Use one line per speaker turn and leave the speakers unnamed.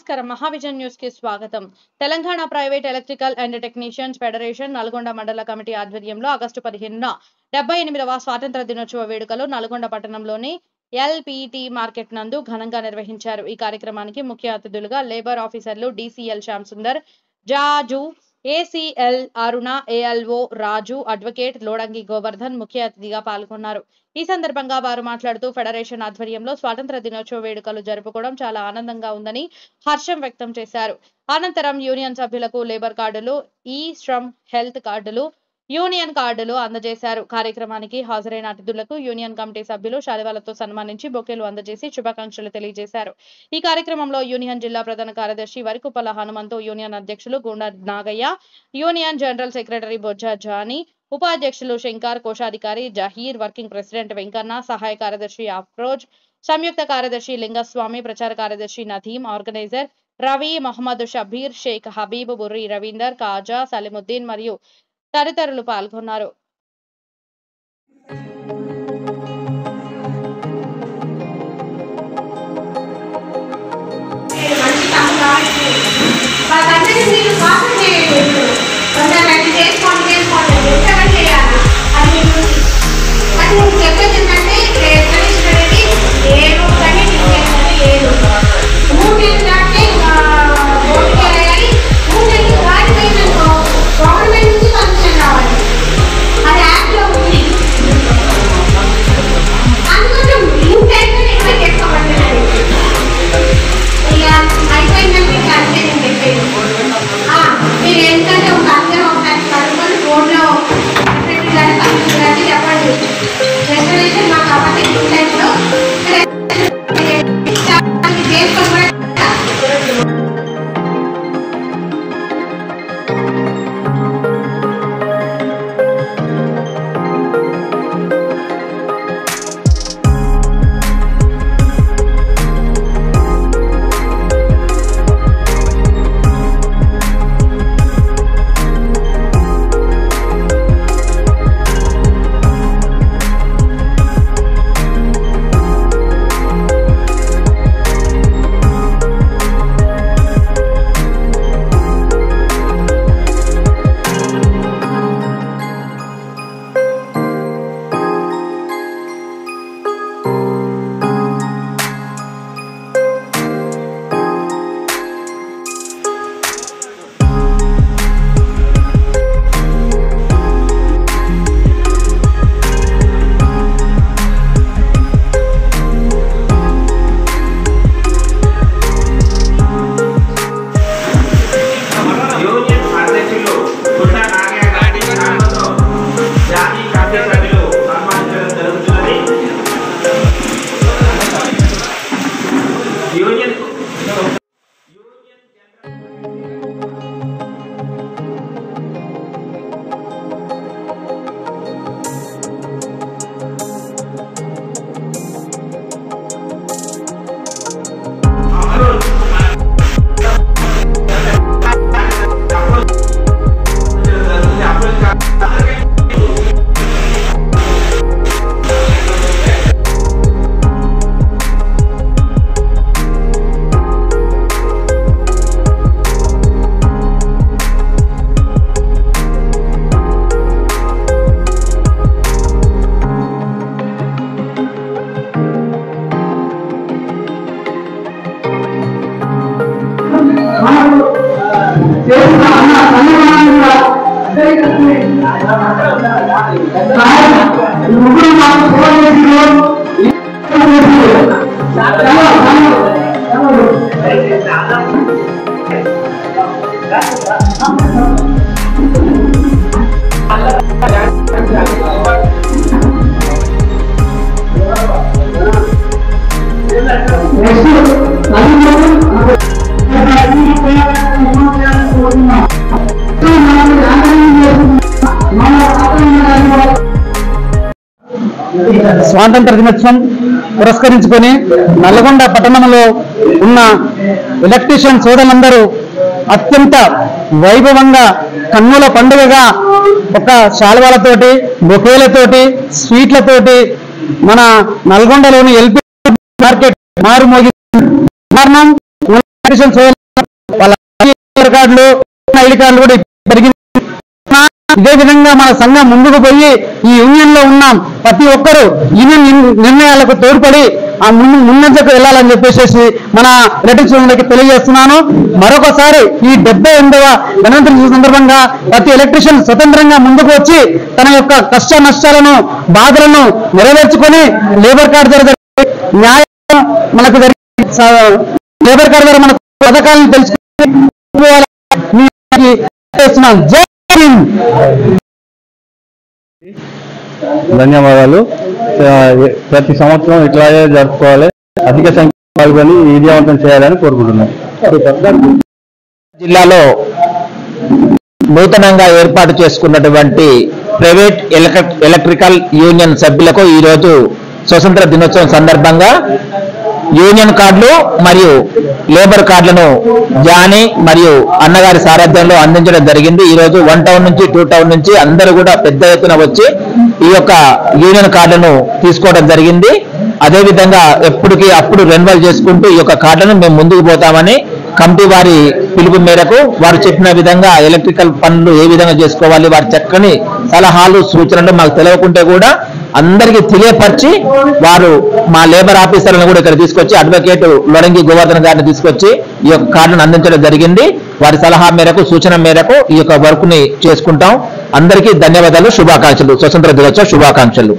నమస్కారం మహావిజన్ న్యూస్ కి స్వాగతం. Telangana private electrical and technicians federation Nalgonda మండల కమిటీ ఆధ్వర్యంలో ఆగస్టు 15న 78వ స్వాతంత్ర దినోత్సవ వేడుకలు నల్గొండ పట్టణంలోని ఎల్పిటి మార్కెట్ నందు ఘనంగా నిర్వహించారు. ఈ కార్యక్రమానికి ముఖ్య అతిథులుగా లేబర్ ఆఫీసర్లు డిసిఎల్ శ్యామ్ సుందర్, జాజు, ఏసీఎల్ అరుణ, ఏఎల్ఓ రాజు, అడ్వకేట్ లోడంగి గోవర్ధన్ ముఖ్య అతిథిగా పాల్గొన్నారు. ఈ సందర్భంగా వారు మాట్లాడుతూ ఫెడరేషన్ ఆధ్వర్యంలో స్వాతంత్ర దినోత్సవ వేడుకలు జరుపుకోవడం చాలా ఆనందంగా ఉందని హర్షం వ్యక్తం చేశారు. అనంతరం యూనియన్ సభ్యులకు లేబర్ కార్డులు, ఈ శ్రమ్ హెల్త్ కార్డులు, యూనియన్ కార్డులు అందజేశారు. కార్యక్రమానికి హాజరైన అతిథులకు యూనియన్ కమిటీ సభ్యులు శాలువాలతో సన్మానించి బొకేలు అందజేసి శుభాకాంక్షలు తెలియజేశారు. ఈ కార్యక్రమంలో యూనియన్ జిల్లా ప్రధాన కార్యదర్శి వరికుప్పల హనుమంతు, యూనియన్ అధ్యక్షులు Gunda Nagaiah, union general secretary Bojja Jani, ఉపాధ్యక్షులు శంకర్, కోశాధికారి జహీర్, వర్కింగ్ ప్రెసిడెంట్ వెంకన్న, సహాయ కార్యదర్శి అఫ్రోజ్, సంయుక్త కార్యదర్శి లింగస్వామి, ప్రచార కార్యదర్శి నదీం, ఆర్గనైజర్ రవి, మహమ్మద్ షబీర్, షేక్ హబీబ్, బుర్రి రవీందర్, కాజా, సలీముద్దీన్ మరియు తదితరులు పాల్గొన్నారు.
స్వాతంత్ర దినోత్సవం పురస్కరించుకొని నల్గొండ పట్టణంలో ఉన్న ఎలక్ట్రీషియన్ సోదరులందరూ అత్యంత వైభవంగా కన్నుల పండుగగా ఒక శాలువాలతోటి, బొకేలతోటి, స్వీట్లతోటి మన నల్గొండలోని ఎల్పి మార్కెట్ మారుమోగి కారణం ఐడి కార్డులు కూడా పెరిగింది. ఇదే విధంగా మన సంఘం ముందుకు పోయి ఈ యూనియన్ లో ఉన్న ప్రతి ఒక్కరూ యూనియన్ నిర్ణయాలకు తోడ్పడి ఆ ముందంజకు వెళ్ళాలని చెప్పేసి మన ఎలక్ట్రిక్ సోదరులకి తెలియజేస్తున్నాను. మరొకసారి ఈ 78వ గణతంత్ర దినోత్సవం సందర్భంగా ప్రతి ఎలక్ట్రీషియన్ స్వతంత్రంగా ముందుకు వచ్చి తన యొక్క కష్ట నష్టాలను బాధలను నెరవేర్చుకొని లేబర్ కార్డు ద్వారా న్యాయం మనకు లేబర్ కార్డు ద్వారా మనకు పథకాలను తెలుసుకుని జై హింద్.
ధన్యవాదాలు. ప్రతి సంవత్సరం ఇట్లాగే జరుపుకోవాలి, అధిక సంఖ్య పాల్గొని విజయవంతం చేయాలని కోరుకుంటున్నాను.
జిల్లాలో నూతనంగా ఏర్పాటు చేసుకున్నటువంటి ప్రైవేట్ ఎలక్ట్రికల్ యూనియన్ సభ్యులకు ఈరోజు స్వతంత్ర దినోత్సవం సందర్భంగా యూనియన్ కార్డులు మరియు లేబర్ కార్డులను జానీ మరియు అన్నగారి సారథ్యంలో అందించడం జరిగింది. ఈరోజు 1 టౌన్ నుంచి 2 టౌన్ నుంచి అందరూ కూడా పెద్ద ఎత్తున వచ్చి ఈ యొక్క యూనియన్ కార్డులను తీసుకోవడం జరిగింది. అదేవిధంగా ఎప్పటికీ అప్పుడు రెన్యువల్ చేసుకుంటూ ఈ యొక్క కార్డులను మేము ముందుకు పోతామని కమిటీ వారి పిలుపు మేరకు వారు చెప్పిన విధంగా ఎలక్ట్రికల్ పనులు ఏ విధంగా చేసుకోవాలి, వారి చక్కని సలహాలు సూచనలు మాకు తెలియకుంటే కూడా అందరికీ తెలియపరిచి వారు మా లేబర్ ఆఫీసర్లను కూడా ఇక్కడ తీసుకొచ్చి అడ్వకేట్ లొరంగి గోవర్ధన్ గారిని తీసుకొచ్చి ఈ యొక్క కార్డును అందించడం జరిగింది. వారి సలహా మేరకు సూచన మేరకు ఈ యొక్క వర్క్ ని చేసుకుంటాం. అందరికీ ధన్యవాదాలు, శుభాకాంక్షలు. స్వతంత్ర దినోత్సవ శుభాకాంక్షలు.